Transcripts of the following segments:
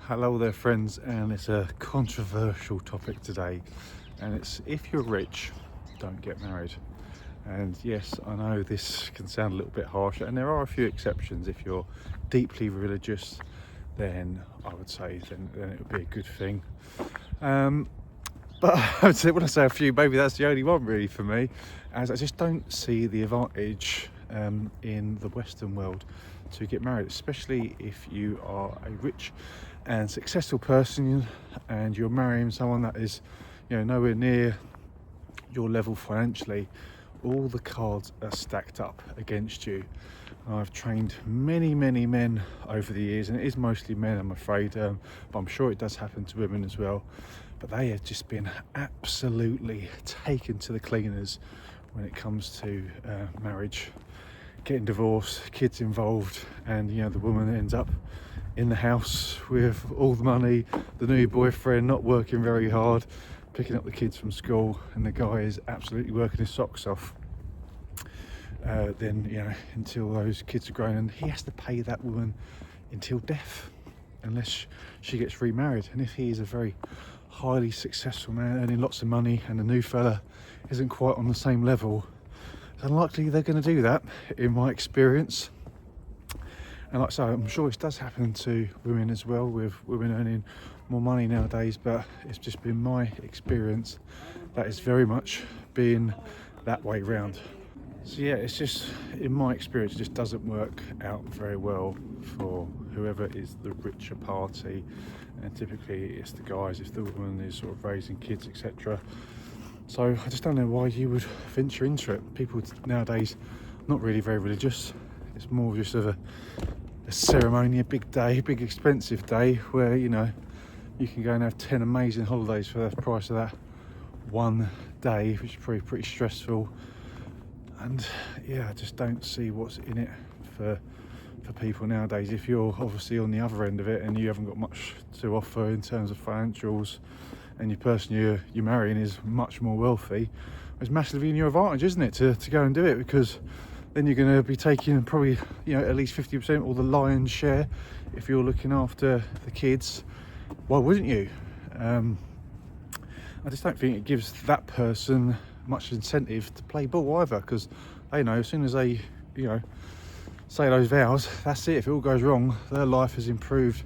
Hello there friends, and it's a controversial topic today, and it's if you're rich, don't get married. And yes, I know this can sound a little bit harsh, and there are a few exceptions. If you're deeply religious, then I would say then it would be a good thing. But I would say, when I say a few, maybe that's the only one really for me, as I just don't see the advantage in the Western world to get married, especially if you are a rich and successful person and you're marrying someone that is, nowhere near your level financially. All the cards are stacked up against you. I've trained many men over the years, and it is mostly men, I'm afraid, but I'm sure it does happen to women as well. But they have just been absolutely taken to the cleaners when it comes to marriage, getting divorced, kids involved, and the woman ends up in the house with all the money, the new boyfriend not working very hard, picking up the kids from school, and the guy is absolutely working his socks off. Then until those kids are grown, and he has to pay that woman until death unless she gets remarried. And if he is a very highly successful man earning lots of money and the new fella isn't quite on the same level, it's unlikely they're going to do that, in my experience. And like I say, I'm sure it does happen to women as well, with women earning more money nowadays, but it's just been my experience that it's very much been that way round. So yeah, it's just, in my experience, it just doesn't work out very well for whoever is the richer party, and typically it's the guys if the woman is sort of raising kids, etc. So I just don't know why you would venture into it. People nowadays not really very religious. It's more just of a ceremony, a big day, a big expensive day where you can go and have 10 amazing holidays for the price of that one day, which is probably pretty stressful. And yeah, I just don't see what's in it for people nowadays. If you're obviously on the other end of it and you haven't got much to offer in terms of financials, and your person you're marrying is much more wealthy, it's massively in your advantage, isn't it, to go and do it, because then you're going to be taking probably at least 50% or the lion's share if you're looking after the kids. Why wouldn't you? I just don't think it gives that person much incentive to play ball either, because they know as soon as they say those vows, that's it. If it all goes wrong, their life has improved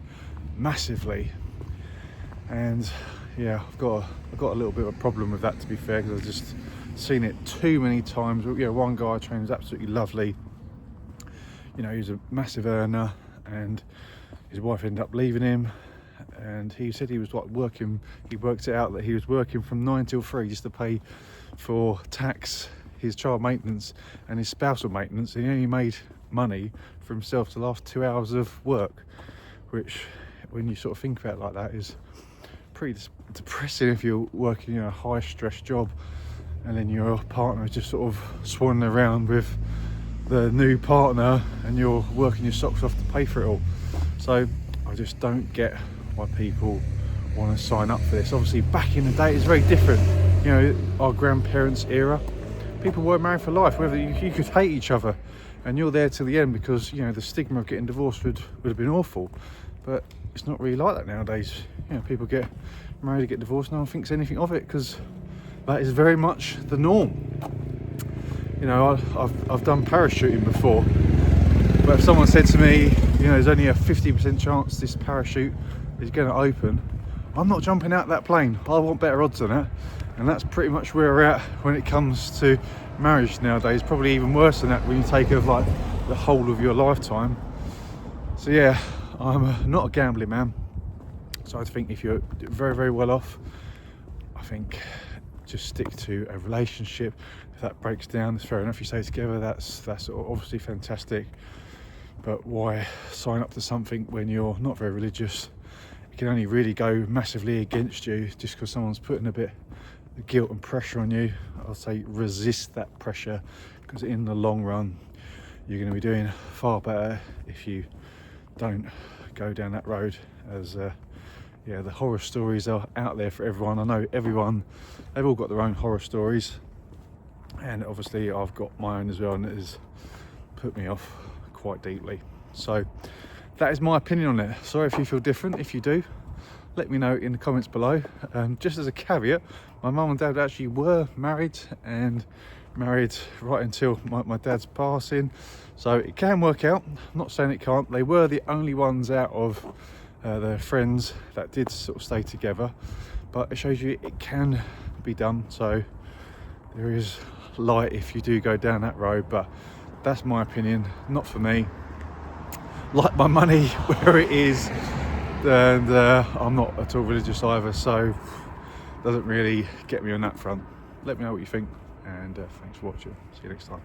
massively. And yeah, I've got a little bit of a problem with that, to be fair, because I've just seen it too many times. One guy I trained was absolutely lovely. He was a massive earner, and his wife ended up leaving him, and he said he was working. He worked it out that he was working from 9 till 3 just to pay for tax, his child maintenance, and his spousal maintenance, and he only made money for himself to the last 2 hours of work, which, when you sort of think about it like that, is pretty depressing if you're working a high stress job and then your partner is just sort of swanning around with the new partner and you're working your socks off to pay for it all. So I just don't get why people want to sign up for this. Obviously back in the day it's very different. Our grandparents' era, people weren't married for life. Whether you could hate each other and you're there till the end, because the stigma of getting divorced would have been awful. But it's not really like that nowadays. People get married, get divorced, no one thinks anything of it, because that is very much the norm. I've done parachuting before, but if someone said to me, there's only a 50% chance this parachute is going to open, I'm not jumping out that plane. I want better odds than that. And that's pretty much where we're at when it comes to marriage nowadays. Probably even worse than that when you take of the whole of your lifetime. So yeah, I'm not a gambling man. So I think if you're very, very well off, I think just stick to a relationship. If that breaks down, it's fair enough. You stay together, that's obviously fantastic. But why sign up to something when you're not very religious? It can only really go massively against you just because someone's putting a bit of guilt and pressure on you. I'll say resist that pressure, because in the long run you're going to be doing far better if you don't go down that road. As the horror stories are out there for everyone. I know everyone, they've all got their own horror stories, and obviously I've got my own as well, and it has put me off quite deeply. So that is my opinion on it. Sorry if you feel different. If you do, let me know in the comments below. Just as a caveat, my mum and dad actually were married, and married right until my dad's passing, so it can work out. I'm not saying it can't. They were the only ones out of their friends that did sort of stay together, but it shows you it can be done. So there is light if you do go down that road, but that's my opinion, not for me. Like my money where it is, and I'm not at all religious either, so doesn't really get me on that front. Let me know what you think, and thanks for watching. See you next time.